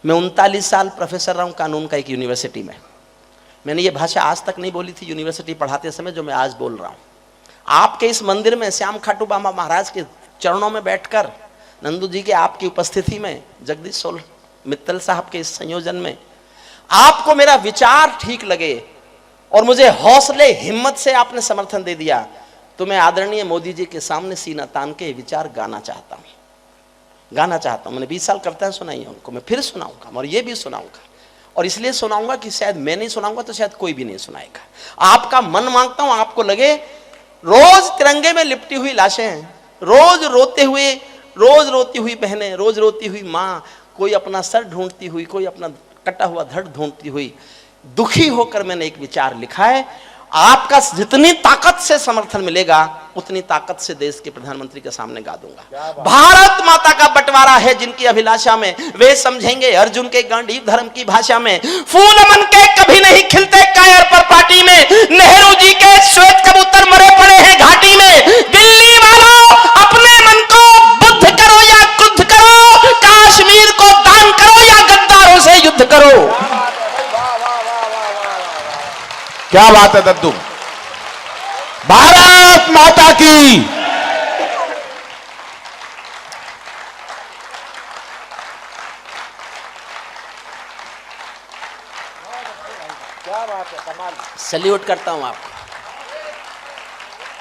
मैं 39 साल प्रोफेसर रहा हूं कानून का एक यूनिवर्सिटी में। मैंने ये भाषा आज तक नहीं बोली थी यूनिवर्सिटी पढ़ाते समय जो मैं आज बोल रहा हूं। आपके इस मंदिर में श्याम खाटू बाबा महाराज के चरणों में बैठकर, नंदू जी के आपकी उपस्थिति में, जगदीश सोल मित्तल साहब के इस संयोजन में, आपको मेरा विचार ठीक लगे और मुझे हौसले हिम्मत से आपने समर्थन दे दिया, तो मैं आदरणीय मोदी जी के सामने सीना तान के विचार गाना चाहता हूं। मैंने 20 साल कविताएं सुनाई है उनको, मैं फिर सुनाऊंगा और ये भी सुनाऊंगा, और इसलिए सुनाऊंगा कि शायद मैं नहीं सुनाऊंगा तो शायद कोई भी नहीं सुनाएगा। आपका मन मांगता हूं आपको लगे रोज तिरंगे में लिपटी हुई लाशें हैं, रोज रोती हुई बहनें, रोज रोती हुई माँ, कोई अपना सर ढूंढती हुई, कोई अपना कटा हुआ धड़ ढूंढती हुई, दुखी होकर मैंने एक विचार लिखा है। आपका जितनी ताकत से समर्थन मिलेगा उतनी ताकत से देश के प्रधानमंत्री के सामने गा दूंगा। भारत माता का बंटवारा है जिनकी अभिलाषा में, वे समझेंगे अर्जुन के गांडीव धर्म की भाषा में। फूल मन के कभी नहीं खिलते कायर पर पार्टी में, नेहरू जी के श्वेत कबूतर मरे पड़े हैं घाटी में। दिल्ली वालों अपने मन को बुद्ध करो या क्रुद्ध करो, कश्मीर को दान करो या गद्दारों से युद्ध करो। क्या बात है दद्दू, भारत माता की। क्या बात है, कमाल। सल्यूट करता हूं आपको।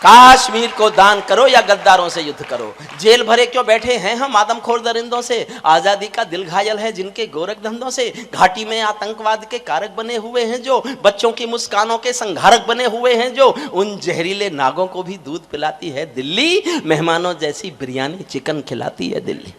कश्मीर को दान करो या गद्दारों से युद्ध करो। जेल भरे क्यों बैठे हैं हम आदमखोर दरिंदों से, आजादी का दिल घायल है जिनके गोरख धंधों से। घाटी में आतंकवाद के कारक बने हुए हैं जो, बच्चों की मुस्कानों के संघारक बने हुए हैं जो, उन जहरीले नागों को भी दूध पिलाती है दिल्ली, मेहमानों जैसी बिरयानी चिकन खिलाती है दिल्ली।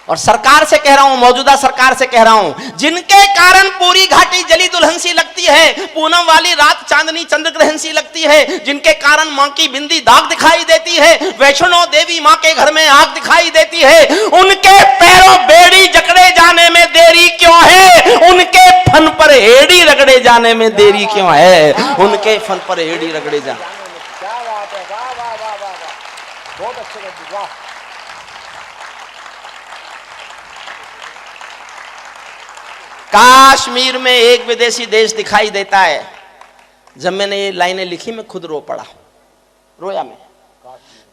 और सरकार से कह रहा हूं, मौजूदा सरकार से कह रहा हूं, जिनके कारण पूरी घाटी जली दुल्हन सी लगती है, पूनम वाली रात चांदनी चंद्र ग्रहण सी लगती है, जिनके कारण मां की बिंदी दाग दिखाई देती है, वैष्णो देवी मां के घर में आग दिखाई देती है, उनके पैरों बेड़ी जकड़े जाने में देरी क्यों है, उनके फन पर एड़ी रगड़े जाने में देरी क्यों है, उनके फन पर एड़ी रगड़े जाने। क्या बात है, वाह वाह वाह वाह, बहुत अच्छे लगे, वाह। कश्मीर में एक विदेशी देश दिखाई देता है। जब मैंने ये लाइनें लिखी मैं खुद रोया मैं।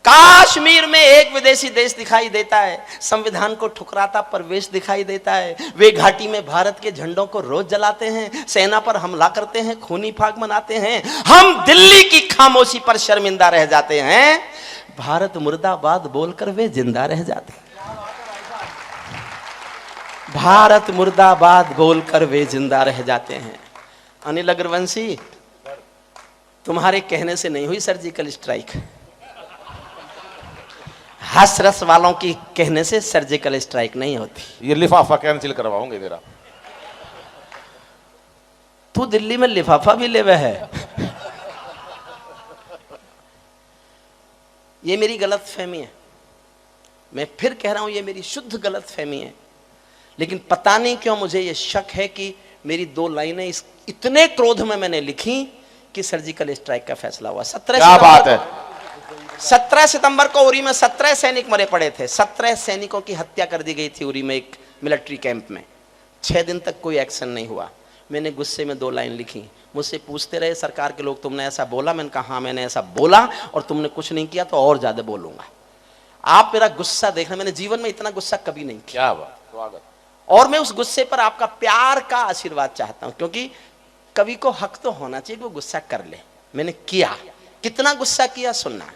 कश्मीर में एक विदेशी देश दिखाई देता है, संविधान को ठुकराता परवेश दिखाई देता है। वे घाटी में भारत के झंडों को रोज जलाते हैं, सेना पर हमला करते हैं, खूनी फाग मनाते हैं। हम दिल्ली की खामोशी पर शर्मिंदा रह जाते हैं, भारत मुर्दाबाद बोलकर वे जिंदा रह जाते हैं। भारत मुर्दाबाद बोलकर वे जिंदा रह जाते हैं। अनिल अग्रवंशी, तुम्हारे कहने से नहीं हुई सर्जिकल स्ट्राइक, हाथरस वालों की कहने से सर्जिकल स्ट्राइक नहीं होती। ये लिफाफा कैंसिल करवाऊंगे तेरा। तू दिल्ली में लिफाफा भी लेवे है। ये मेरी गलत फहमी है, मैं फिर कह रहा हूं ये मेरी शुद्ध गलत फहमी है। लेकिन पता नहीं क्यों मुझे ये शक है कि मेरी 2 लाइनें इतने क्रोध में मैंने लिखी कि सर्जिकल स्ट्राइक का फैसला हुआ। 17 सितंबर को उरी में 17 सैनिक मरे पड़े थे। 17 सैनिकों की हत्या कर दी गई थी उरी में एक मिलिट्री कैंप में। 6 दिन तक कोई एक्शन नहीं हुआ। मैंने गुस्से में 2 लाइन लिखी। मुझसे पूछते रहे सरकार के लोग, तुमने ऐसा बोला? मैंने कहा हाँ मैंने ऐसा बोला, और तुमने कुछ नहीं किया तो और ज्यादा बोलूंगा। आप मेरा गुस्सा देखना, मैंने जीवन में इतना गुस्सा कभी नहीं किया। क्या बात, स्वागत। और मैं उस गुस्से पर आपका प्यार का आशीर्वाद चाहता हूं, क्योंकि कवि को हक तो होना चाहिए कि वो गुस्सा कर ले। मैंने किया, कितना गुस्सा किया सुनना।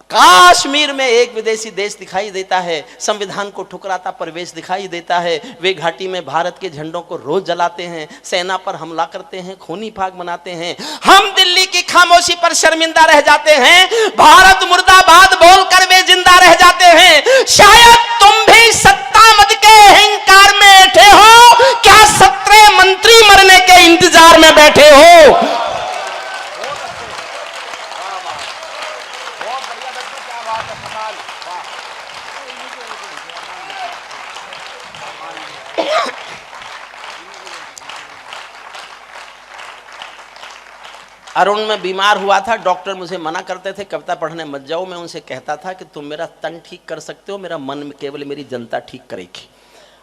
कश्मीर में एक विदेशी देश दिखाई देता है, संविधान को ठुकराता परवेश दिखाई देता है। वे घाटी में भारत के झंडों को रोज जलाते हैं, सेना पर हमला करते हैं, खूनी फाग मनाते हैं। हम दिल्ली की खामोशी पर शर्मिंदा रह जाते हैं, भारत मुर्दाबाद बोलकर वे जिंदा रह जाते हैं। शायद तुम भी सत्ता मद के अहंकार में बैठे हो, क्या 17 मंत्री मरने के इंतजार में बैठे हो? अरुण में बीमार हुआ था, डॉक्टर मुझे मना करते थे कविता पढ़ने मत जाओ। मैं उनसे कहता था कि तुम मेरा तन ठीक कर सकते हो, मेरा मन केवल मेरी जनता ठीक करेगी।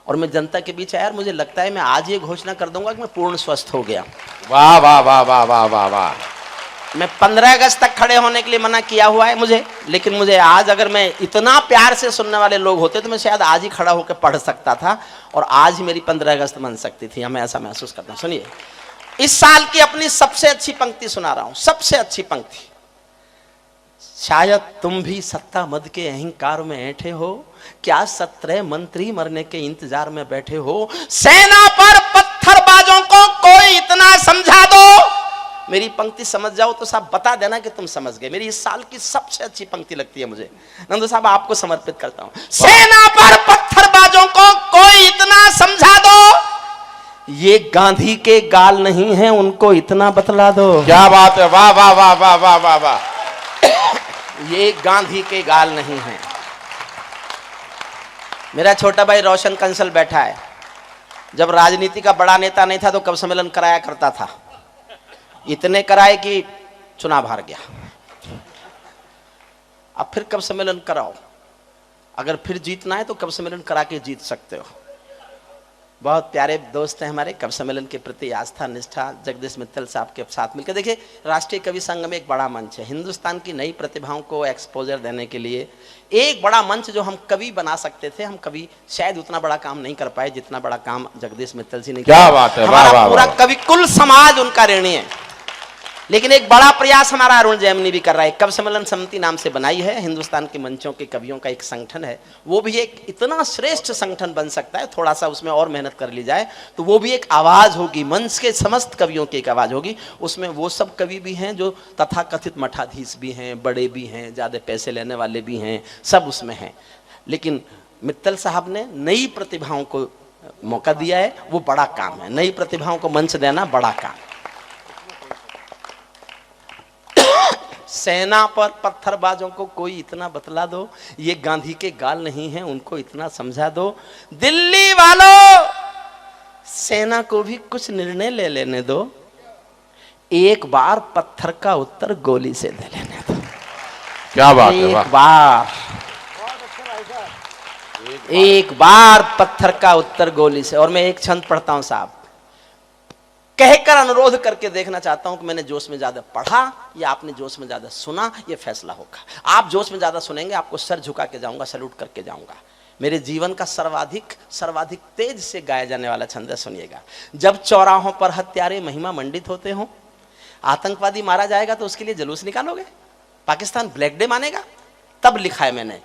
और मैं जनता के बीच आया, मुझे लगता है मैं आज ये घोषणा कर दूंगा कि मैं पूर्ण स्वस्थ हो गया। वाह वाह वाह वाह वाह वाह वाह। मैं 15 अगस्त तक खड़े होने के लिए मना किया हुआ है मुझे, लेकिन मुझे आज अगर मैं इतना प्यार से सुनने वाले लोग होते तो मैं शायद आज ही खड़ा होकर पढ़ सकता था और आज ही मेरी 15 अगस्त बन सकती थी। मैं ऐसा महसूस करता हूं। सुनिए, इस साल की अपनी सबसे अच्छी पंक्ति सुना रहा हूं, सबसे अच्छी पंक्ति। शायद तुम भी सत्ता मद के अहंकार में ऐठे हो, क्या 17 मंत्री मरने के इंतजार में बैठे हो, सेना पर पत्थरबाजों को कोई इतना समझा दो। मेरी पंक्ति समझ जाओ तो साहब बता देना कि तुम समझ गए। मेरी इस साल की सबसे अच्छी पंक्ति लगती है मुझे। नंदू साहब आपको समर्पित करता हूं। सेना पर पत्थरबाजों को कोई इतना समझा दो, ये गांधी के गाल नहीं है, उनको इतना बतला दो। क्या बात है, वाह वाह वाह वाह वाह वाह वाह। ये गांधी के गाल नहीं है। मेरा छोटा भाई रोशन कंसल बैठा है। जब राजनीति का बड़ा नेता नहीं था तो कवि सम्मेलन कराया करता था, इतने कराए कि चुनाव हार गया। अब फिर कवि सम्मेलन कराओ, अगर फिर जीतना है तो कवि सम्मेलन करा के जीत सकते हो। बहुत प्यारे दोस्त हैं हमारे, कवि सम्मेलन के प्रति आस्था निष्ठा जगदीश मित्तल साहब के साथ मिलकर। देखिए, राष्ट्रीय कवि संघ में एक बड़ा मंच है, हिंदुस्तान की नई प्रतिभाओं को एक्सपोजर देने के लिए एक बड़ा मंच जो हम कवि बना सकते थे। हम कवि शायद उतना बड़ा काम नहीं कर पाए जितना बड़ा काम जगदीश मित्तल जी ने किया। क्या बात है, हमारा पूरा कवि कुल समाज उनका ऋणी है। लेकिन एक बड़ा प्रयास हमारा अरुण जैमिनी भी कर रहा है। कवि सम्मेलन समिति नाम से बनाई है, हिंदुस्तान के मंचों के कवियों का एक संगठन है। वो भी एक इतना श्रेष्ठ संगठन बन सकता है, थोड़ा सा उसमें और मेहनत कर ली जाए तो वो भी एक आवाज होगी, मंच के समस्त कवियों की एक आवाज होगी। उसमें वो सब कवि भी हैं जो तथाकथित मठाधीश भी हैं, बड़े भी हैं, ज्यादा पैसे लेने वाले भी हैं, सब उसमें हैं। लेकिन मित्तल साहब ने नई प्रतिभाओं को मौका दिया है, वो बड़ा काम है। नई प्रतिभाओं को मंच देना बड़ा काम। सेना पर पत्थरबाजों को कोई इतना बतला दो, ये गांधी के गाल नहीं है, उनको इतना समझा दो। दिल्ली वालों, सेना को भी कुछ निर्णय ले लेने दो, एक बार पत्थर का उत्तर गोली से दे लेने दो। क्या बात है, वाह। एक बार पत्थर का उत्तर गोली से। और मैं एक छंद पढ़ता हूं साहब, कहकर अनुरोध करके देखना चाहता हूं कि मैंने जोश में ज्यादा पढ़ा या आपने जोश में ज्यादा सुना, यह फैसला होगा। आप जोश में ज्यादा सुनेंगे, आपको सर झुका के जाऊंगा, सैल्यूट करके जाऊंगा। मेरे जीवन का सर्वाधिक तेज से गाया जाने वाला छंद है, सुनिएगा। जब चौराहों पर हत्यारे महिमा मंडित होते हों, आतंकवादी मारा जाएगा तो उसके लिए जुलूस निकालोगे, पाकिस्तान ब्लैक डे मानेगा, तब लिखा है मैंने,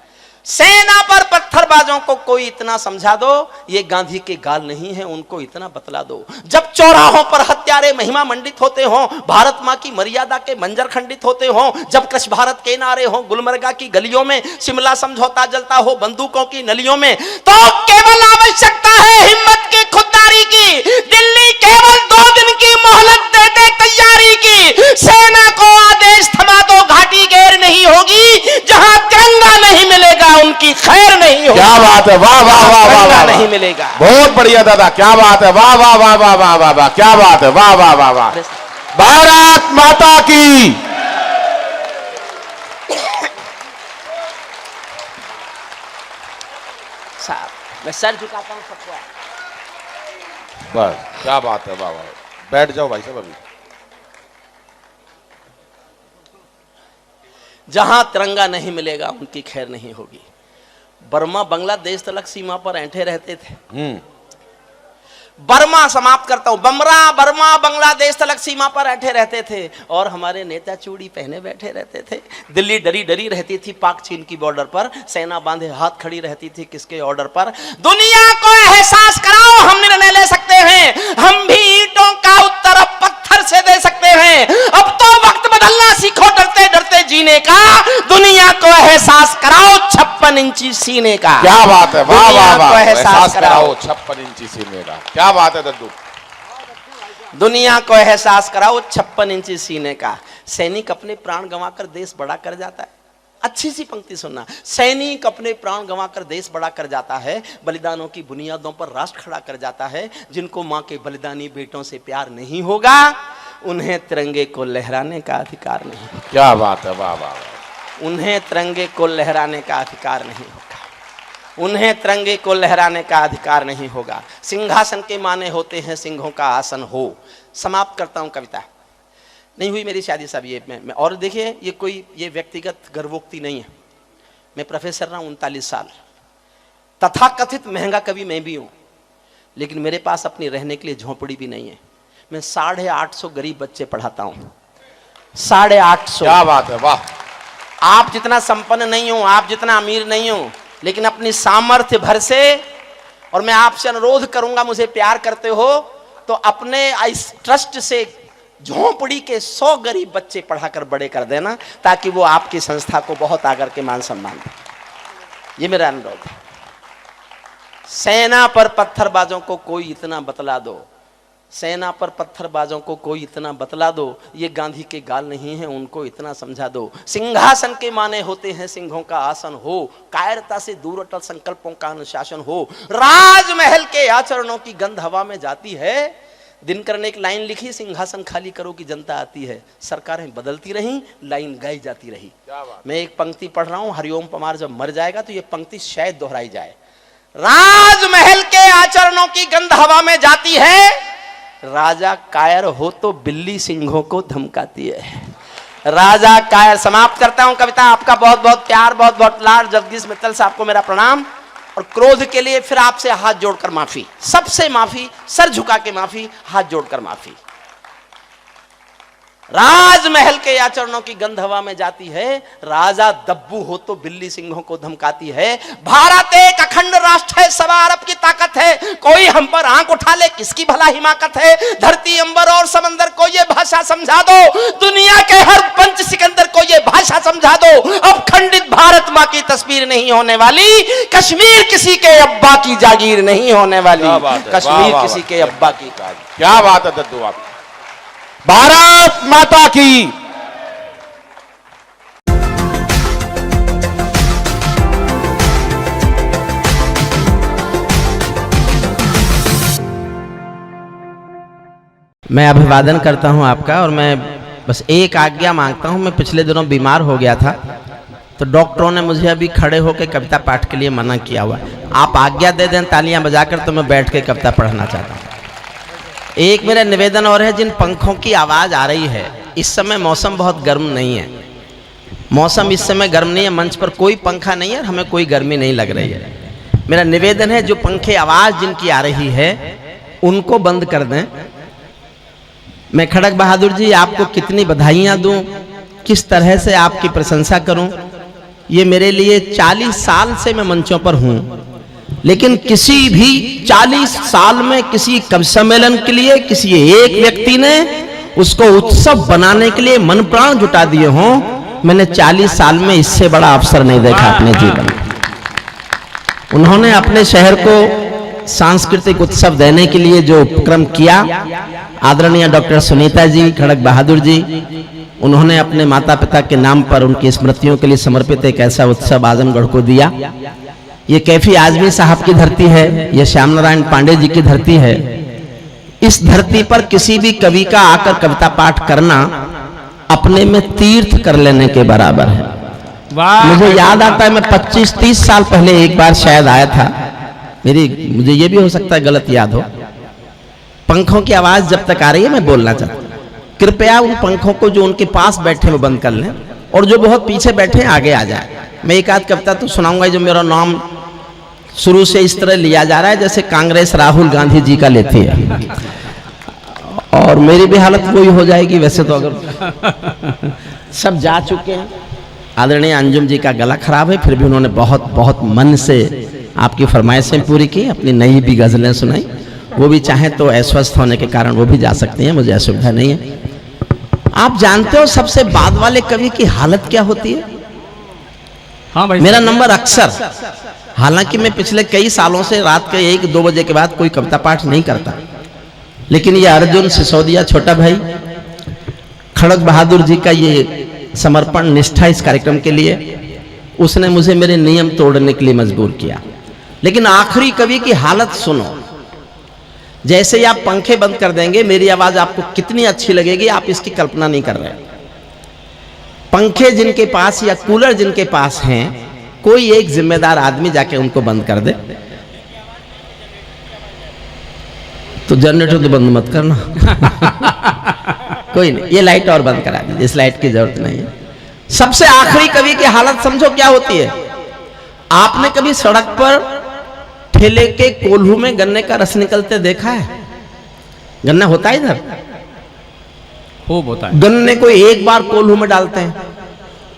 सेना पर पत्थरबाजों को कोई इतना समझा दो, ये गांधी के गाल नहीं है, उनको इतना बतला दो। जब चौराहों पर हत्यारे महिमा मंडित होते हों, भारत मां की मर्यादा के मंजर खंडित होते हों, जब कृष भारत के नारे हों गुलमर्गा की गलियों में, शिमला समझौता जलता हो बंदूकों की नलियों में, तो केवल आवश्यकता है हिम्मत की, खुददारी की। दिल्ली केवल 2 दिन की मोहलत दे दे तैयारी की। सेना को आदेश थमा दो, घाटी गैर नहीं होगी। जहां तिरंगा नहीं मिलेगा उनकी खैर नहीं होगी। क्या बात है, वाह वाह वाह वाह वाह। नहीं मिलेगा। बहुत बढ़िया दादा, क्या बात है, वाह वाह वाह वाह वाह वाह वाह। क्या बात है, वाह वाह वाह वाह। भारत माता की। साहब मैं सर झुकाता हूं सबको। बस, क्या बात है, वाह वाह। बैठ जाओ भाई साहब। अभी जहां तिरंगा नहीं मिलेगा उनकी खैर नहीं होगी। बर्मा बांग्लादेश तलक सीमा पर ऐंठे रहते थे। बर्मा समाप्त करता हूं, बर्मा बांग्लादेश तलक सीमा पर ऐंठे रहते थे और हमारे नेता चूड़ी पहने बैठे रहते थे। दिल्ली डरी डरी रहती थी पाक चीन की बॉर्डर पर, सेना बांधे हाथ खड़ी रहती थी किसके ऑर्डर पर। दुनिया को एहसास कराओ, हम निर्णय ले सकते हैं, हम भी ईंटों का उत्तर अब पत्थर से दे सकते हैं। अब तो वक्त बदलना सीखो, डरते डरते जीने का। दुनिया को एहसास कराओ 56 इंची सीने का। क्या बात है, वाह वाह वाह। एहसास कराओ 56 इंची सीने का। क्या बात है दद्दू। दुनिया को एहसास कराओ 56 इंची सीने का। सैनिक अपने प्राण गंवाकर देश बड़ा कर जाता है। अच्छी सी पंक्ति सुनना, सैनिक अपने प्राण गंवाकर देश बड़ा कर जाता है, बलिदानों की बुनियादों पर राष्ट्र खड़ा कर जाता है। जिनको मां के बलिदानी बेटों से प्यार नहीं होगा, उन्हें तिरंगे को लहराने का अधिकार नहीं। क्या बात है, वाह वाह। उन्हें तिरंगे को लहराने का अधिकार नहीं होगा। उन्हें तिरंगे को लहराने का अधिकार नहीं होगा। सिंहासन के माने होते हैं सिंहों का आसन हो। समाप्त करता हूं कविता। नहीं हुई मेरी शादी साहब, ये मैं और देखिए ये व्यक्तिगत गर्वोक्ति नहीं है। मैं प्रोफेसर रहा हूं 39 साल, तथाकथित महंगा कवि मैं भी हूं, लेकिन मेरे पास अपनी रहने के लिए झोंपड़ी भी नहीं है। मैं 850 गरीब बच्चे पढ़ाता हूं, 850। क्या बात है, वाह। आप जितना संपन्न नहीं हो, आप जितना अमीर नहीं हो, लेकिन अपनी सामर्थ्य भर से, और मैं आपसे अनुरोध करूंगा, मुझे प्यार करते हो तो अपने इस ट्रस्ट से झोंपड़ी के 100 गरीब बच्चे पढ़ाकर बड़े कर देना, ताकि वो आपकी संस्था को बहुत आकर के मान सम्मान दे। ये मेरा अनुरोध है। सेना पर पत्थरबाजों को कोई इतना बतला दो, सेना पर पत्थरबाजों को कोई इतना बतला दो, ये गांधी के गाल नहीं है, उनको इतना समझा दो। सिंहासन के माने होते हैं सिंहों का आसन हो, कायरता से दूर अटल संकल्पों का अनुशासन हो। राजमहल के आचरणों की गंध हवा में जाती है। दिनकर ने एक लाइन लिखी, सिंहासन खाली करो कि जनता आती है। सरकारें बदलती रहीं, लाइन गाई जाती रही। मैं एक पंक्ति पढ़ रहा हूं, हरिओम पमार जब मर जाएगा तो ये पंक्ति शायद दोहराई जाए। राजमहल के आचरणों की गंध हवा में जाती है, राजा कायर हो तो बिल्ली सिंहों को धमकाती है। राजा कायर। समाप्त करता हूं कविता। आपका बहुत बहुत प्यार, बहुत बहुत लाड। जगदीश मित्तल साहब को मेरा प्रणाम, और क्रोध के लिए फिर आपसे हाथ जोड़कर माफी, सबसे माफी, सर झुका के माफी, हाथ जोड़कर माफी। राजमहल के आचरणों की गंध हवा में जाती है, राजा दब्बू हो तो बिल्ली सिंहों को धमकाती है। भारत एक अखंड राष्ट्र है, सवा अरब की ताकत है, कोई हम पर आंख उठा ले किसकी भला हिमाकत है। धरती अंबर और समंदर को ये भाषा समझा दो, दुनिया के हर पंच सिकंदर को ये भाषा समझा दो। अब खंडित भारत मां की तस्वीर नहीं होने वाली, कश्मीर किसी के अब्बा की जागीर नहीं होने वाली, कश्मीर किसी के अब्बा की। क्या बात है दद्दू आप। भारत माता की। मैं अभिवादन करता हूं आपका, और मैं बस एक आज्ञा मांगता हूं। मैं पिछले दिनों बीमार हो गया था, तो डॉक्टरों ने मुझे अभी खड़े होकर कविता पाठ के लिए मना किया हुआ। आप आज्ञा दे दें तालियां बजाकर, तो मैं बैठ के कविता पढ़ना चाहता हूं। एक मेरा निवेदन और है, जिन पंखों की आवाज़ आ रही है, इस समय मौसम बहुत गर्म नहीं है, मौसम इस समय गर्म नहीं है, मंच पर कोई पंखा नहीं है, हमें कोई गर्मी नहीं लग रही है। मेरा निवेदन है, जो पंखे आवाज़ जिनकी आ रही है उनको बंद कर दें। मैं खड़ग बहादुर जी आपको कितनी बधाइयाँ दूँ, किस तरह से आपकी प्रशंसा करूँ। ये मेरे लिए 40 साल से मैं मंचों पर हूँ, लेकिन किसी भी 40 साल में किसी कवि सम्मेलन के लिए किसी एक व्यक्ति ने उसको उत्सव बनाने के लिए मन प्राण जुटा दिए हों, मैंने 40 साल में इससे बड़ा अवसर नहीं देखा अपने जीवन में। उन्होंने अपने शहर को सांस्कृतिक उत्सव देने के लिए जो उपक्रम किया, आदरणीय डॉक्टर सुनीता जी, खड़ग बहादुर जी, उन्होंने अपने माता पिता के नाम पर उनकी स्मृतियों के लिए समर्पित एक ऐसा उत्सव आजमगढ़ को दिया। ये कैफी आजमी साहब की धरती है, ये श्याम नारायण पांडे जी की धरती है। इस धरती पर किसी भी कवि का आकर कविता पाठ करना अपने में तीर्थ कर लेने के बराबर है। मुझे याद आता है, मैं 25-30 साल पहले एक बार शायद आया था, मुझे ये भी हो सकता है गलत याद हो। पंखों की आवाज जब तक आ रही है मैं बोलना चाहता हूँ, कृपया उन पंखों को जो उनके पास बैठे वो बंद कर लें, और जो बहुत पीछे बैठे आगे आ जाए। मैं एक आध कविता तो सुनाऊंगा जो मेरा नाम शुरू से इस तरह लिया जा रहा है जैसे कांग्रेस राहुल गांधी जी का लेती है, और मेरी भी हालत वही हो जाएगी वैसे तो, अगर सब जा चुके हैं। आदरणीय अंजुम जी का गला खराब है, फिर भी उन्होंने बहुत बहुत मन से आपकी फरमाइशें पूरी की, अपनी नई भी गजलें सुनाई। वो भी चाहें तो अस्वस्थ होने के कारण वो भी जा सकते हैं, मुझे असुविधा नहीं है। आप जानते हो सबसे बाद वाले कवि की हालत क्या होती है? हाँ भाई, मेरा नंबर अक्सर, हालांकि मैं पिछले कई सालों से रात के 1-2 बजे के बाद कोई कविता पाठ नहीं करता, लेकिन ये अर्जुन सिसोदिया छोटा भाई, खड़ग बहादुर जी का ये समर्पण निष्ठा इस कार्यक्रम के लिए, उसने मुझे मेरे नियम तोड़ने के लिए मजबूर किया। लेकिन आखिरी कवि की हालत सुनो, जैसे ही आप पंखे बंद कर देंगे मेरी आवाज आपको कितनी अच्छी लगेगी आप इसकी कल्पना नहीं कर रहे। पंखे जिनके पास या कूलर जिनके पास हैं कोई एक जिम्मेदार आदमी जाके उनको बंद कर दे। तो जनरेटर तो बंद मत करना। कोई नहीं, ये लाइट और बंद करा दीजिए, इस लाइट की जरूरत नहीं है। सबसे आखिरी कवि की हालत समझो क्या होती है। आपने कभी सड़क पर ठेले के कोल्हू में गन्ने का रस निकलते देखा है? गन्ना होता है इधर, खूब होता है। गन्ने को एक बार कोल्हू में डालते हैं,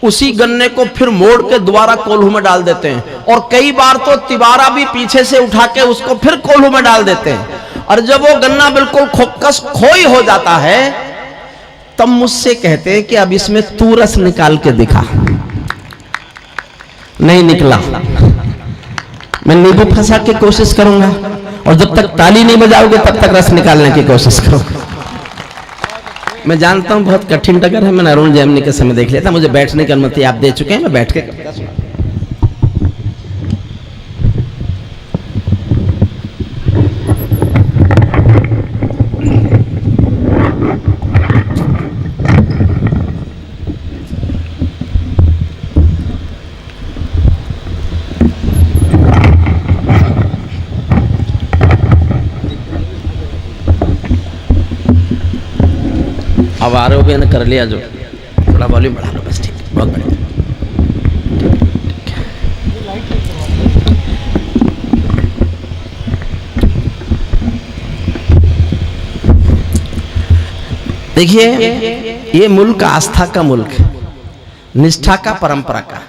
उसी गन्ने को फिर मोड़ के दोबारा कोल्हू में डाल देते हैं, और कई बार तो तिबारा भी पीछे से उठा के उसको फिर कोल्हू में डाल देते हैं। और जब वो गन्ना बिल्कुल खोकस खोई हो जाता है, तब मुझसे कहते हैं कि अब इसमें तू रस निकाल के दिखा। नहीं निकला, मैं नींबू फंसा के कोशिश करूंगा, और जब तक ताली नहीं बजाओगे तब तक रस निकालने की कोशिश करो। मैं जानता हूं बहुत कठिन टक्कर है, मैंने अरुण जैमिनी के समय देख लिया था। मुझे बैठने की अनुमति आप दे चुके हैं, मैं बैठ के कविता सुना। अब आरोग्य ने कर लिया, जो थोड़ा वॉल्यूम बढ़ा लो बस, ठीक है, बहुत बढ़िया। देखिए, ये मुल्क आस्था का मुल्क है, निष्ठा का, परंपरा का।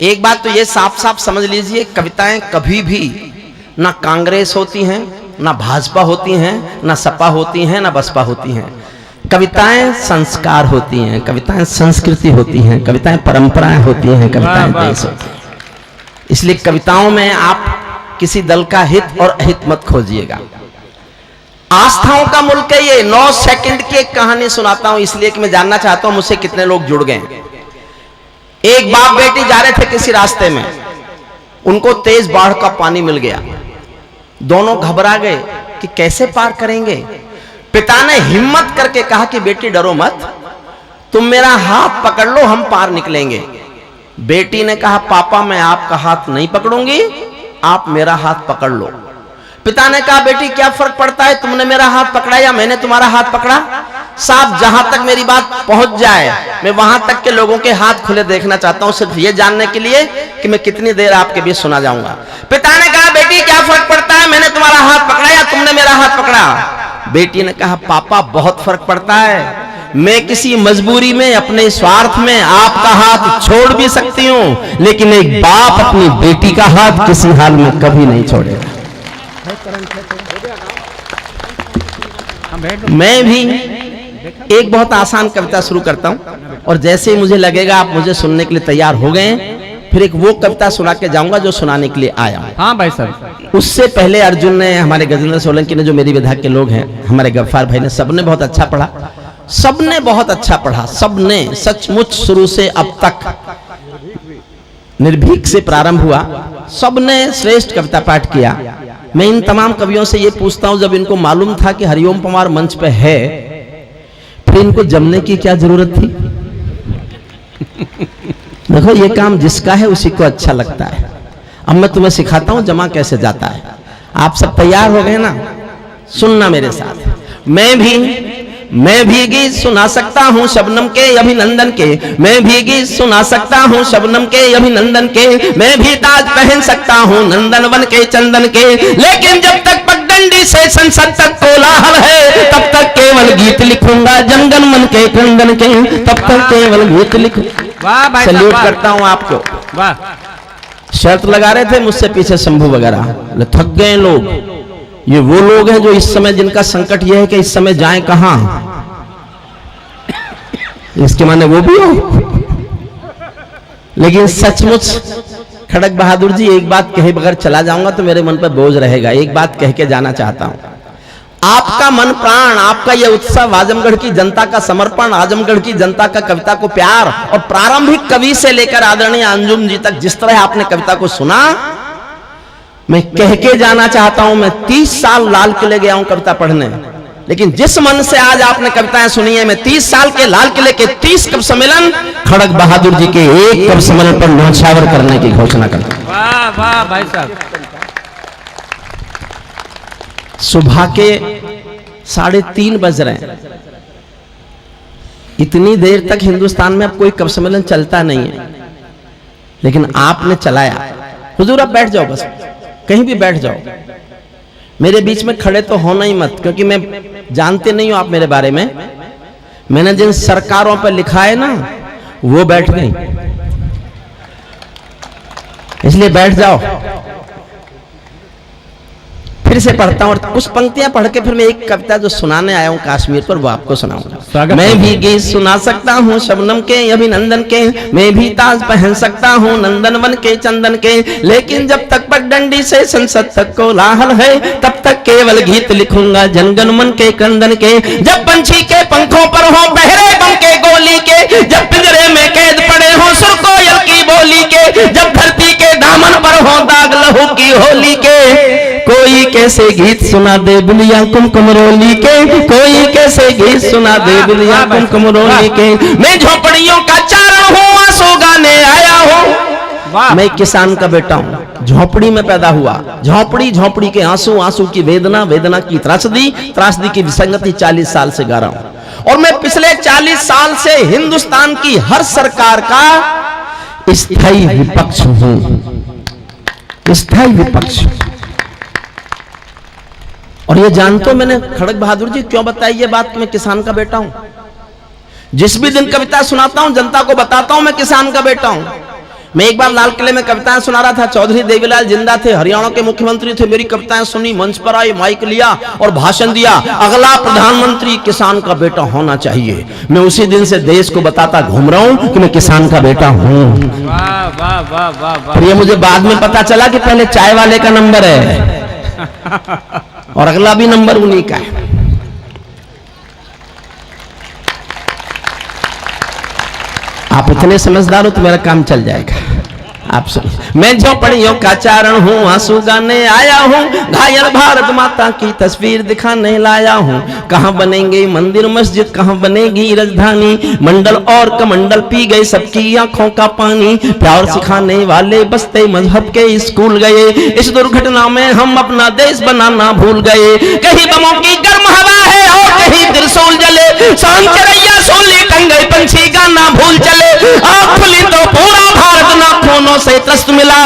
एक बात तो ये साफ साफ समझ लीजिए, कविताएं कभी भी ना कांग्रेस होती हैं, ना भाजपा होती हैं, ना सपा होती हैं, ना बसपा होती हैं। कविताएं संस्कार होती हैं, कविताएं संस्कृति होती हैं, कविताएं परंपराएं होती हैं, कविताएं देश होती हैं। इसलिए कविताओं में आप किसी दल का हित और अहित मत खोजिएगा। आस्थाओं का मुल्क है ये। 9 सेकंड की एक कहानी सुनाता हूं, इसलिए कि मैं जानना चाहता हूं मुझसे कितने लोग जुड़ गए। एक बाप बेटी जा रहे थे किसी रास्ते में, उनको तेज बाढ़ का पानी मिल गया। दोनों घबरा गए कि कैसे पार करेंगे। पिता ने हिम्मत करके कहा कि बेटी डरो मत, तुम मेरा हाथ पकड़ लो, हम पार निकलेंगे। बेटी ने कहा पापा मैं आपका हाथ नहीं पकड़ूंगी, आप मेरा हाथ पकड़ लो। पिता ने कहा बेटी क्या फर्क पड़ता है, तुमने मेरा हाथ पकड़ा या मैंने तुम्हारा हाथ पकड़ा? साहब जहां तक मेरी बात पहुंच जाए, मैं वहां तक के लोगों के हाथ खुले देखना चाहता हूं, सिर्फ ये जानने के लिए कि मैं कितनी देर आपके बीच सुना जाऊंगा। पिता ने कहा बेटी क्या फर्क पड़ता है, मैंने तुम्हारा हाथ पकड़ा या तुमने मेरा हाथ पकड़ा? बेटी ने कहा पापा बहुत फर्क पड़ता है, मैं किसी मजबूरी में, अपने स्वार्थ में आपका हाथ छोड़ भी सकती हूं, लेकिन एक बाप अपनी बेटी का हाथ किसी हाल में कभी नहीं छोड़ेगा। मैं भी एक बहुत आसान कविता शुरू करता हूं, और जैसे ही मुझे लगेगा आप मुझे सुनने के लिए तैयार हो गए, फिर एक वो कविता सुना के जाऊंगा जो सुनाने के लिए आया। हाँ भाई सर। उससे पहले अर्जुन ने, हमारे गजेंद्र सोलंकी ने, जो मेरी विधा के लोग हैं, हमारे गफ्फार भाई ने, सबने बहुत अच्छा पढ़ा, सबने बहुत अच्छा पढ़ा, सबने सचमुच शुरू से अब तक, निर्भीक से प्रारंभ हुआ, सबने श्रेष्ठ कविता पाठ किया। मैं इन तमाम कवियों से ये पूछता हूं, जब इनको मालूम था कि हरिओम पवार मंच पे है, फिर इनको जमने की क्या जरूरत थी? देखो ये काम जिसका है उसी को अच्छा लगता है। अब मैं तुम्हें सिखाता हूं जमा कैसे जाता है। आप सब तैयार हो गए ना? सुनना मेरे साथ। मैं भी गीत सुना सकता हूँ शबनम के अभिनंदन के, मैं भी गीत सुना सकता हूँ शबनम के अभिनंदन के, मैं भी ताज पहन सकता हूँ नंदन वन के चंदन के, लेकिन जब तक पगडंडी से संसद तक कोलाहल है, तब तक केवल गीत लिखूंगा जनगण मन के क्रंदन के, तब तक केवल गीत लिखूंगा। वाह भाई, सैल्यूट करता हूँ आपको। वाह। शर्त लगा रहे थे मुझसे पीछे शंभू वगैरह, थक गए लोग। ये वो लोग हैं जो इस समय, जिनका संकट यह है कि इस समय जाएं कहां। इसके माने वो भी हो। लेकिन सचमुच खड़क बहादुर जी, एक बात कहे बगैर चला जाऊंगा तो मेरे मन पर बोझ रहेगा। एक बात कह के जाना चाहता हूं। आपका मन प्राण, आपका यह उत्सव, आजमगढ़ की जनता का समर्पण, आजमगढ़ की जनता का कविता को प्यार, और प्रारंभिक कवि से लेकर आदरणीय अंजुम जी तक जिस तरह आपने कविता को सुना, मैं कह के जाना चाहता हूं। मैं 30 साल लाल किले गया हूं कविता पढ़ने, लेकिन जिस मन से आज आपने कविताएं सुनी है, मैं 30 साल के लाल किले के 30 कवि सम्मेलन खड़ग बहादुर जी के एक कवि सम्मेलन पर न्यौछावर करने की घोषणा करता हूं। वाह वाह भाई साहब। सुबह के 3:30 बज रहे हैं। इतनी देर तक हिंदुस्तान में अब कोई कवि सम्मेलन चलता नहीं है, लेकिन आपने चलाया। हुजूर आप बैठ जाओ, बस कहीं भी बैठ जाओ, मेरे बीच में खड़े तो होना ही मत, क्योंकि मैं जानते नहीं हो आप मेरे बारे में। मैंने जिन सरकारों पर लिखा है ना, वो बैठ गई, इसलिए बैठ जाओ। फिर से पढ़ता हूं और कुछ पंक्तियां पढ़ के फिर मैं एक कविता जो सुनाने आया हूं कश्मीर पर, वो आपको सुनाऊंगा। मैं भी गीत सुना सकता हूं शबनम के अभिनंदन के, मैं भी ताज पहन सकता हूं नंदनवन के चंदन के, लेकिन जब तक पगडंडी से संसद तक कोलाहल है, तब तक केवल गीत लिखूंगा जनगण मन के क्रंदन के। जब पंछी के पंखों पर हो बहरे बम के गोली के, जब पिंजरे में कैद पड़े हो सुर कोयल की बोली के, जब धरती के दामन पर हो दाग लहू की होली के, कोई कैसे गीत सुना दे बिलिया कुमकुम रोली के, कोई कैसे गीत सुना दे बिलिया कुमकुम रोली के। मैं झोपड़ियों का चारण हूँ, आंसू गाने आया हूँ। मैं किसान का बेटा हूँ, झोपड़ी में पैदा हुआ। झोपड़ी के आंसू, आंसू की वेदना, वेदना की त्रासदी की विसंगति 40 साल से गा रहा हूँ। और मैं पिछले 40 साल से हिंदुस्तान की हर सरकार का स्थायी विपक्ष हूँ, स्थायी विपक्ष। और ये जानते हो मैंने खड़ग बहादुर जी क्यों बताई ये बात, मैं किसान का बेटा हूं। जिस भी दिन कविता सुनाता हूं जनता को बताता हूं मैं किसान का बेटा हूं। मैं एक बार लाल किले में कविताएं सुना रहा था, चौधरी देवीलाल जिंदा थे, हरियाणा के मुख्यमंत्री थे। मेरी कविताएं सुनी, मंच पर आई, माइक लिया और भाषण दिया, अगला प्रधानमंत्री किसान का बेटा होना चाहिए। मैं उसी दिन से देश को बताता घूम रहा हूं कि मैं किसान का बेटा हूं। वाह वाह वाह वाह वाह। और ये मुझे बाद में पता चला कि पहले चाय वाले का नंबर है और अगला भी नंबर उन्हीं का है। आप इतने समझदार हो तो मेरा काम चल जाएगा। आप सुन, मैं झोपड़ियों का चारण हूँ, आंसू गाने आया हूँ, घायल भारत माता की तस्वीर दिखाने लाया हूँ। कहाँ बनेंगे मंदिर मस्जिद, कहाँ बनेगी राजधानी, मंडल और कमंडल पी गए सबकी आंखों का पानी। प्यार सिखाने वाले बसते मजहब के स्कूल गए, इस दुर्घटना में हम अपना देश बनाना भूल गए। कहीं बमों की गर्म हवा है और कहीं त्रिशूल जले, शाम चरैया सोले टंगे पंछी गाना भूल चले। आँख खुली तो पूरा भारत नाखूनों से त्रस्त मिला,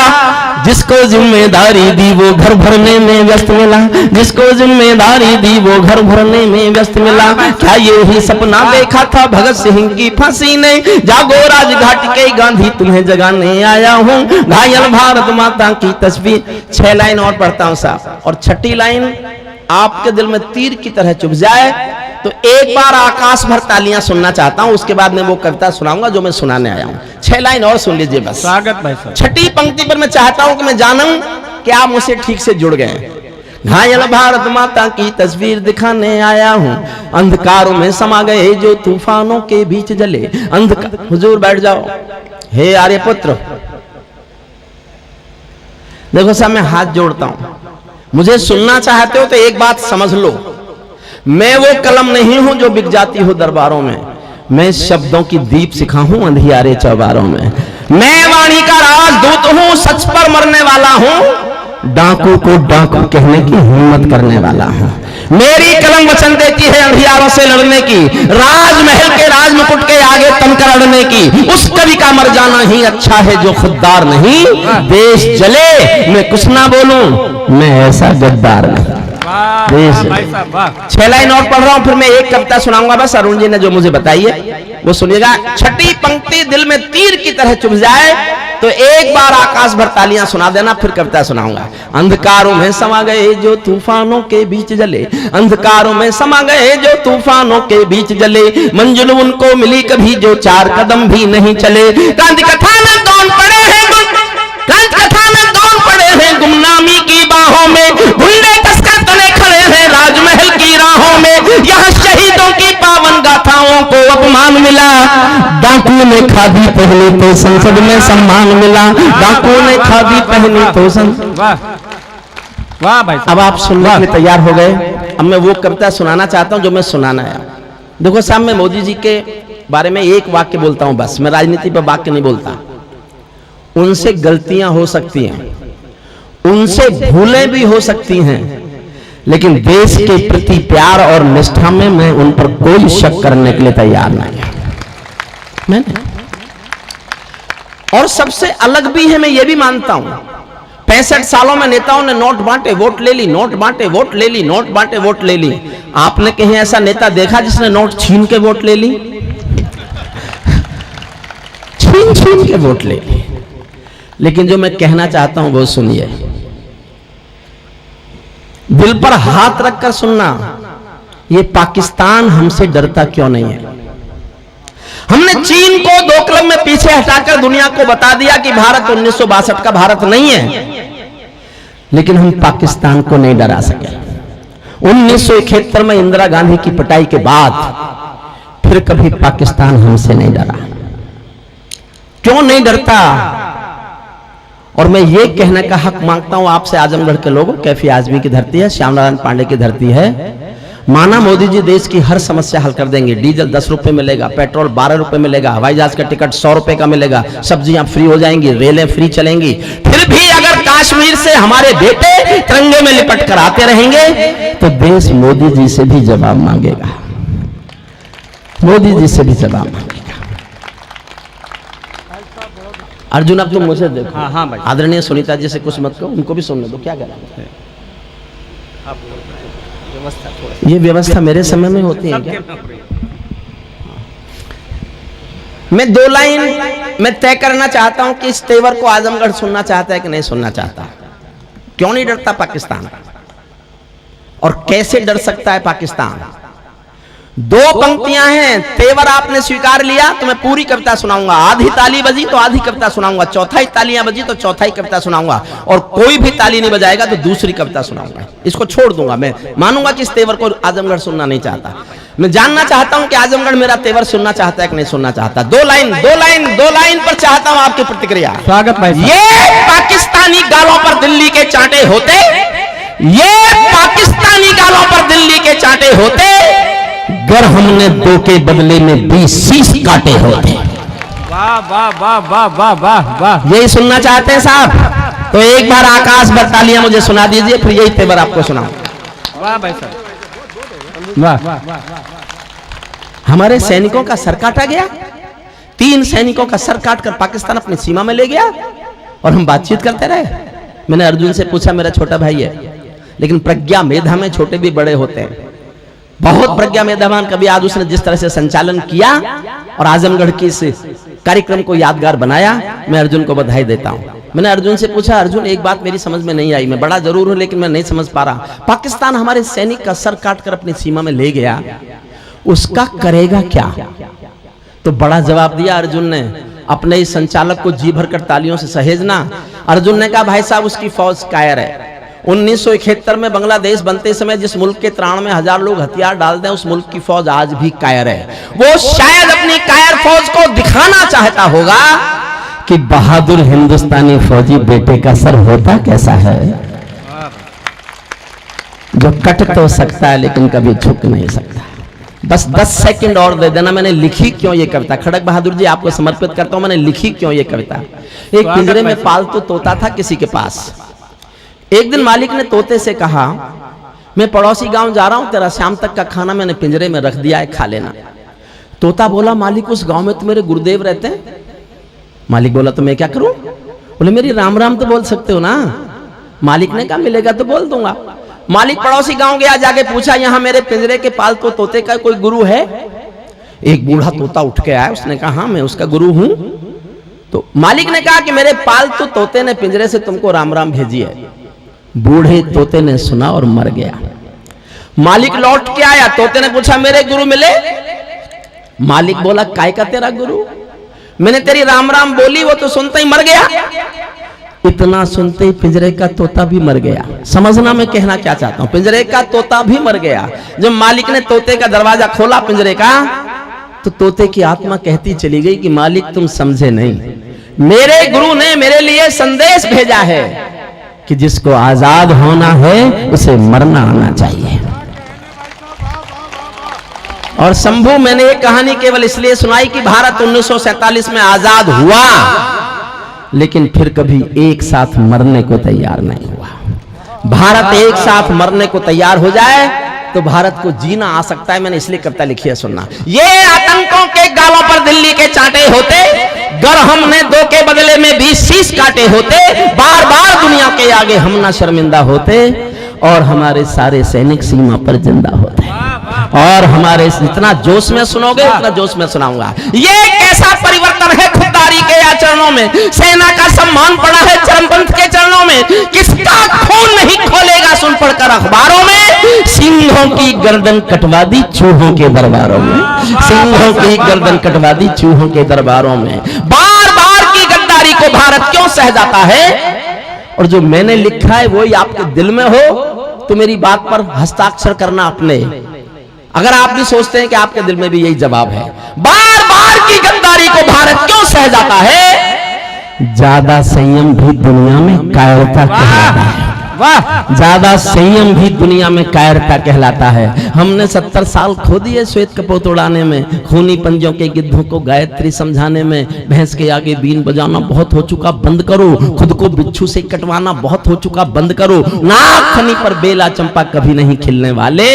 जिसको जिम्मेदारी दी वो घर भरने में व्यस्त मिला, जिसको जिम्मेदारी दी वो घर भरने में व्यस्त मिला। क्या ये ही सपना देखा था भगत सिंह की फांसी ने, जागो राजघाट के गांधी तुम्हें जगाने आया हूँ, घायल भारत माता की तस्वीर। 6 लाइन और पढ़ता हूँ साहब, और 6ठी लाइन आपके दिल में तीर की तरह चुभ जाए तो एक बार आकाश भर तालियां सुनना चाहता हूं, उसके बाद मैं वो कविता सुनाऊंगा जो मैं सुनाने आया हूं। 6 लाइन और सुन लीजिए बस। स्वागत भाई साहब। 6ठी पंक्ति पर मैं चाहता हूं कि मैं जानूं कि आप मुझसे ठीक से जुड़ गए। घायल भारत माता की तस्वीर दिखाने आया हूं, अंधकारों में समा गए जो तूफानों के बीच जले। अंधकार, हुजूर बैठ जाओ। हे आर्यपुत्र, देखो साहब मैं हाथ जोड़ता हूं, मुझे सुनना चाहते हो तो एक बात समझ लो, मैं वो कलम नहीं हूं जो बिक जाती हो दरबारों में, मैं शब्दों की दीप सिखा हूं अंधियारे चौबारों में। मैं वाणी का राजदूत हूं, सच पर मरने वाला हूं, डाकू को डाकू कहने की हिम्मत करने वाला हूं। मेरी कलम वचन देती है अंधियारों से लड़ने की, राजमहल के राजमुकुट के आगे तनकर अड़ने की। उस कवि का मर जाना ही अच्छा है जो खुददार नहीं, देश जले मैं कुछ ना बोलूं, मैं ऐसा गद्दार नहीं। 6 लाइन और पढ़ रहा हूं, फिर मैं एक कविता सुनाऊंगा बस, अरुण जी ने जो मुझे बताई है वो सुनिएगा। 6ठी पंक्ति दिल में तीर की तरह चुभ जाए तो एक बार आकाश भर तालियां सुना देना, फिर कविता सुनाऊंगा। अंधकारों में समा गए जो तूफानों के बीच जले, अंधकारों में समा गए जो तूफानों के बीच जले। मंजिल उनको मिली कभी जो 4 कदम भी नहीं चले। क्रांति कथा में दौड़ पड़े हैं, क्रांति कथा में दौड़ पड़े हैं गुमनामी की बाहों में, गुंडे तस्कर तने खड़े हैं राजमहल की राहों में। यहाँ शहीदों की पावन गाथाओं को अपमान मिला, डाकू ने खादी पहनी तो संसद में सम्मान मिला, डाकू ने खादी पहनी तो संसद। वाह वाह भाई साहब। अब आप सुनने के लिए तैयार हो गए? अब मैं वो कविता सुनाना चाहता हूं जो मैं सुनाना है। देखो साहब, मैं मोदी जी के बारे में एक वाक्य बोलता हूं बस, मैं राजनीति पर वाक्य नहीं बोलता। उनसे गलतियां हो सकती हैं, उनसे भूलें भी हो सकती हैं, लेकिन देश के प्रति प्यार और निष्ठा में मैं उन पर कोई शक करने के लिए तैयार नहीं है। मैंने और सबसे अलग भी है, मैं ये भी मानता हूं। 65 सालों में नेताओं ने नोट बांटे, वोट ले ली, नोट बांटे, वोट ले ली, नोट बांटे, वोट ले ली। आपने कहीं ऐसा नेता देखा जिसने नोट छीन के वोट ले ली? छीन छीन के वोट ले ली। लेकिन जो मैं कहना चाहता हूं वो सुनिए, दिल पर हाथ रखकर सुनना। ये पाकिस्तान हमसे डरता क्यों नहीं है? हमने चीन को 2 कदम में पीछे हटाकर दुनिया को बता दिया कि भारत 1962 का भारत नहीं है, लेकिन हम पाकिस्तान को नहीं डरा सके। 1971 में इंदिरा गांधी की पिटाई के बाद फिर कभी पाकिस्तान हमसे नहीं डरा। क्यों नहीं डरता? और मैं ये कहने का हक मांगता हूं आपसे, आजमगढ़ के लोगों, कैफी आजमी की धरती है, श्याम नारायण पांडे की धरती है। माना मोदी जी देश की हर समस्या हल कर देंगे, डीजल 10 रुपए मिलेगा, पेट्रोल 12 रुपए मिलेगा, हवाई जहाज का टिकट 100 रुपए का मिलेगा, सब्जियां फ्री हो जाएंगी, रेलें फ्री चलेंगी। फिर भी अगर कश्मीर से हमारे बेटे तिरंगे में लिपट कर आते रहेंगे तो देश मोदी जी से भी जवाब मांगेगा, मोदी जी से भी जवाब मांगेगा। अर्जुन, अब तुम मुझे देखो। हाँ हाँ भाई। आदरणीय सुनीता जी से कुछ मत कहो, उनको भी सुनने दो। क्या कह रहा है? ये व्यवस्था मेरे समय में होती है क्या? मैं 2 लाइन मैं तय करना चाहता हूं कि इस तेवर को आजमगढ़ सुनना चाहता है कि नहीं सुनना चाहता। क्यों नहीं डरता पाकिस्तान, और कैसे डर सकता है पाकिस्तान? 2 पंक्तियां हैं। तेवर आपने स्वीकार लिया तो मैं पूरी कविता सुनाऊंगा, आधी ताली बजी तो आधी कविता सुनाऊंगा, चौथाई तालियां बजी तो चौथाई कविता सुनाऊंगा, और कोई भी ताली नहीं बजाएगा तो दूसरी कविता सुनाऊंगा। इसको छोड़ दूंगा। मैं मानूंगा कि इस तेवर को आजमगढ़ सुनना नहीं चाहता। मैं जानना चाहता हूं कि आजमगढ़ मेरा तेवर सुनना चाहता है कि नहीं सुनना चाहता। 2 लाइन पर चाहता हूं आपकी प्रतिक्रिया। स्वागत भाई। ये पाकिस्तानी गालों पर दिल्ली के चांटे होते, ये पाकिस्तानी गालों पर दिल्ली के चांटे होते, गर हमने 2 के बदले में 20 शीश काटे होते। वाह वाह वाह वाह वाह वाह वाह। यही सुनना चाहते हैं साहब? तो एक बार आकाश भर तालियां मुझे सुना दीजिए, फिर यही तेवर आपको सुनाऊं। वाह भाई साहब, वाह। हमारे सैनिकों का सर काटा गया, 3 सैनिकों का सर काटकर पाकिस्तान अपनी सीमा में ले गया, और हम बातचीत करते रहे। मैंने अर्जुन से पूछा, मेरा छोटा भाई है, लेकिन प्रज्ञा मेधा में छोटे भी बड़े होते हैं। बहुत प्रज्ञा मेधावान कभी आज उसने जिस तरह से संचालन किया और आजमगढ़ की इस कार्यक्रम को यादगार बनाया, मैं अर्जुन को बधाई देता हूं। मैंने अर्जुन से पूछा, अर्जुन एक बात मेरी समझ में नहीं आई, मैं बड़ा जरूर हूं लेकिन मैं नहीं समझ पा रहा, पाकिस्तान हमारे सैनिक का सर काटकर अपनी सीमा में ले गया, उसका करेगा क्या? तो बड़ा जवाब दिया अर्जुन ने। अपने इस संचालक को जी भरकर तालियों से सहेजना। अर्जुन ने कहा, भाई साहब उसकी फौज कायर है। 1971 में बांग्लादेश बनते समय जिस मुल्क के त्राण में 1000 लोग हथियार डाल दें, उस मुल्क की फौज आज भी कायर है। वो शायद अपनी कायर फौज को दिखाना चाहता होगा कि बहादुर हिंदुस्तानी फौजी बेटे का सर होता कैसा है, जो कट तो सकता है लेकिन कभी झुक नहीं सकता। बस 10 सेकंड और दे देना। मैंने लिखी क्यों ये कविता, खड़क बहादुर जी आपको समर्पित करता हूं। मैंने लिखी क्यों ये कविता? एक पिंजरे में पालतू तोता था किसी के पास। एक दिन मालिक ने तोते से कहा, मैं पड़ोसी गांव जा रहा हूं, तेरा शाम तक का खाना मैंने पिंजरे में रख दिया है, खा लेना। तोता बोला, मालिक उस गांव में तो मेरे गुरुदेव रहते हैं। मालिक बोला, तो मैं क्या करूं? बोले, मेरी राम राम तो बोल सकते हो ना। मालिक ने कहा, मिलेगा तो बोल दूंगा। मालिक पड़ोसी गांव गया, जाके पूछा, यहां मेरे पिंजरे के पालतू तोते का कोई गुरु है? एक बूढ़ा तोता उठ के आया, उसने कहा, हाँ मैं उसका गुरु हूं। तो मालिक ने कहा कि मेरे पालतू तोते ने पिंजरे से तुमको राम राम भेजी है। बूढ़े तोते ने सुना और मर गया। मालिक लौट के आया, तोते ने पूछा, मेरे गुरु मिले? मालिक बोला, काय का तेरा गुरु? मैंने तेरी राम राम बोली, वो तो सुनते ही मर गया। इतना सुनते ही पिंजरे का तोता भी मर गया। समझना मैं कहना क्या चाहता हूं, पिंजरे का तोता भी मर गया। जब मालिक ने तोते का दरवाजा खोला पिंजरे का, तो तोते की आत्मा कहती चली गई कि मालिक तुम समझे नहीं, मेरे गुरु ने मेरे लिए संदेश भेजा है कि जिसको आजाद होना है उसे मरना आना चाहिए। और शंभू, मैंने ये कहानी केवल इसलिए सुनाई कि भारत 1947 में आजाद हुआ, लेकिन फिर कभी एक साथ मरने को तैयार नहीं हुआ। भारत एक साथ मरने को तैयार हो जाए तो भारत को जीना आ सकता है। मैंने इसलिए कविता लिखी है, सुनना। ये आतंकों के गालों पर दिल्ली के चांटे होते, गर हमने 2 के बदले में 20 शीश काटे होते, बार बार दुनिया के आगे हम ना शर्मिंदा होते, और हमारे सारे सैनिक सीमा पर जिंदा होते। और हमारे, जितना जोश में सुनोगे उतना जोश में सुनाऊंगा। ये कैसा परिवर्तन है खुददारी के आचरणों में, सेना का सम्मान पड़ा है चरमपंथ के चरणों में, किसका खून नहीं खोलेगा सुन पढ़कर अखबारों में, सिंहों की गर्दन कटवा दी चूहों के दरबारों में, सिंहों की गर्दन कटवा दी चूहों के दरबारों में। बार बार की गद्दारी को भारत क्यों सह जाता है? और जो मैंने लिखा है वही आपके दिल में हो तो मेरी बात पर हस्ताक्षर करना अपने। अगर आप भी सोचते हैं कि आपके दिल में भी यही जवाब है, बार बार की गद्दारी को भारत क्यों सह जाता है? ज्यादा संयम भी दुनिया में कायरता कहलाता है। वाह, ज्यादा संयम भी दुनिया में कायरता कहलाता है। हमने 70 साल खो दिए श्वेत कपोत उड़ाने में, खूनी पंजों के गिद्धों को गायत्री समझाने में, भैंस के आगे बीन बजाना बहुत हो चुका बंद करो, खुद को बिच्छू से कटवाना बहुत हो चुका बंद करो, नाक खनी पर बेला चंपा कभी नहीं खिलने वाले,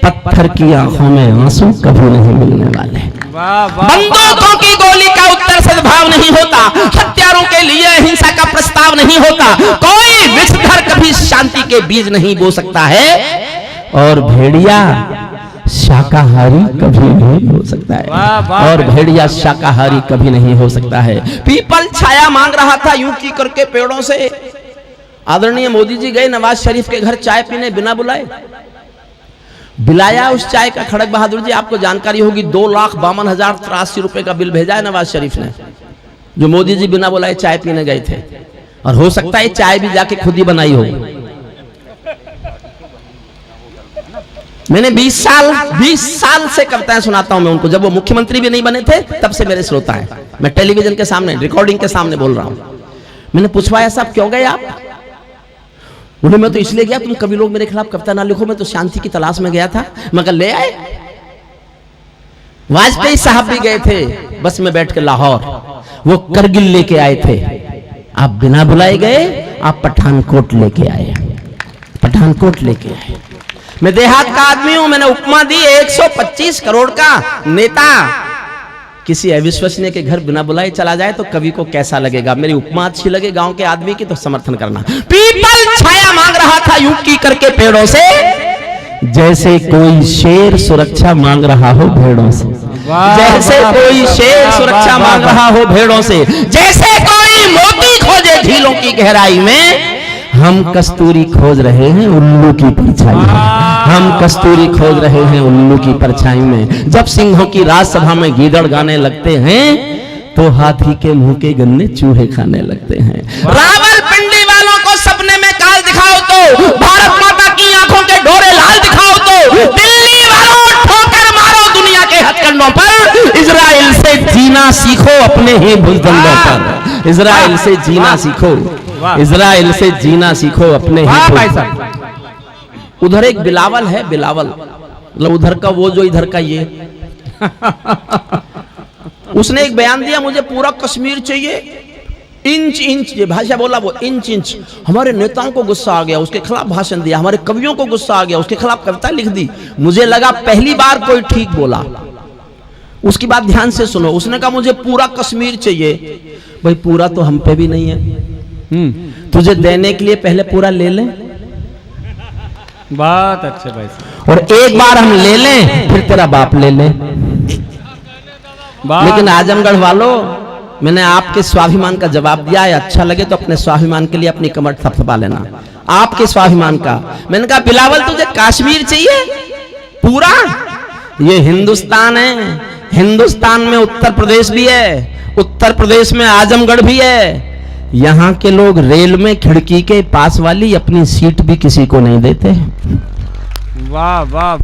पत्थर की आंखों में आंसू कभी नहीं मिलने वाले। बंदूकों की गोली का उत्तर सद्भाव नहीं होता, हत्यारों के लिए हिंसा का प्रस्ताव नहीं होता, कोई विषधर कभी शांति के बीज नहीं बो सकता है, और भेड़िया शाकाहारी कभी नहीं हो सकता है, और भेड़िया शाकाहारी कभी नहीं हो सकता है। पीपल छाया मांग रहा था यूं की करके पेड़ों से। आदरणीय मोदी जी गए नवाज शरीफ के घर चाय पीने, बिना बुलाए बिलाया उस चाय का। खड़ग बहादुर जी, आपको जानकारी होगी 2,52,083 रुपए का बिल भेजा है नवाज शरीफ ने, जो मोदी जी बिना बुलाए चाय पीने गए थे। और हो सकता है चाय भी जाके खुद ही बनाई हो। मैंने 20 साल से कविताएं सुनाता हूं मैं उनको, जब वो मुख्यमंत्री भी नहीं बने थे तब से मेरे श्रोता हैं। मैं टेलीविजन के सामने, रिकॉर्डिंग के सामने बोल रहा हूं। मैंने पूछवाया, साहब क्यों गए आप? उन्हें मैं तो इसलिए गया, तुम कभी लोग मेरे खिलाफ कविता ना लिखो, मैं तो शांति की तलाश में गया था। मगर ले आए। वाजपेयी साहब भी गए थे बस में बैठ के लाहौर, वो करगिल लेके आए थे। आप बिना बुलाए गए, आप पठानकोट लेके आए, पठानकोट लेके आए। मैं देहात का आदमी हूं, मैंने उपमा दी। 125 करोड़ का नेता किसी अविश्वसनीय के घर बिना बुलाए चला जाए तो कवि को कैसा लगेगा? मेरी उपमा अच्छी लगे गांव के आदमी की तो समर्थन करना। पीपल छाया मांग रहा था यूं की करके पेड़ों से, जैसे कोई शेर सुरक्षा मांग रहा हो भेड़ों से, जैसे कोई शेर सुरक्षा मांग रहा हो भेड़ों से, जैसे कोई मोती खोजे झीलों की गहराई में, हम कस्तूरी खोज रहे हैं उल्लू की परछाई में, हम कस्तूरी खोज रहे हैं उल्लू की परछाई में। जब सिंहों की राजसभा में गीदड़ गाने लगते हैं तो हाथी के मुंह के गन्ने चूहे खाने लगते हैं। रावलपिंडी वालों को सपने में काल दिखाओ तो, भारत माता की आंखों के डोरे लाल दिखाओ तो, दिल्ली वालों ठोकर मारो दुनिया के हथकंडों पर, इजराइल से जीना सीखो अपने ही भूखंडों पर, इजराइल से जीना सीखो, इजराइल से जीना सीखो अपने ही। भाई साहब, उधर एक बिलावल है, बिलावल मतलब उधर का वो जो इधर का ये उसने एक बयान दिया, मुझे पूरा कश्मीर चाहिए, इंच इंच, ये भाषा बोला वो इंच इंच। हमारे नेताओं को गुस्सा आ गया, उसके खिलाफ भाषण दिया, हमारे कवियों को गुस्सा आ गया, उसके खिलाफ कविता लिख दी। मुझे लगा पहली बार कोई ठीक बोला। उसकी बात ध्यान से सुनो। उसने कहा मुझे पूरा कश्मीर चाहिए। भाई पूरा तो हम पे भी नहीं है, तुझे देने के लिए पहले पूरा ले लें। बात अच्छे भाई साहब। और एक बार हम ले लें फिर तेरा बाप ले ले। लेकिन आजमगढ़ वालों, मैंने आपके स्वाभिमान का जवाब दिया है। अच्छा लगे तो अपने स्वाभिमान के लिए अपनी कमर थपथपा लेना, आपके स्वाभिमान का। मैंने कहा बिलावल तुझे कश्मीर चाहिए पूरा? ये हिंदुस्तान है, हिंदुस्तान में उत्तर प्रदेश भी है, उत्तर प्रदेश में आजमगढ़ भी है। यहाँ के लोग रेल में खिड़की के पास वाली अपनी सीट भी किसी को नहीं देते। वाह वाह।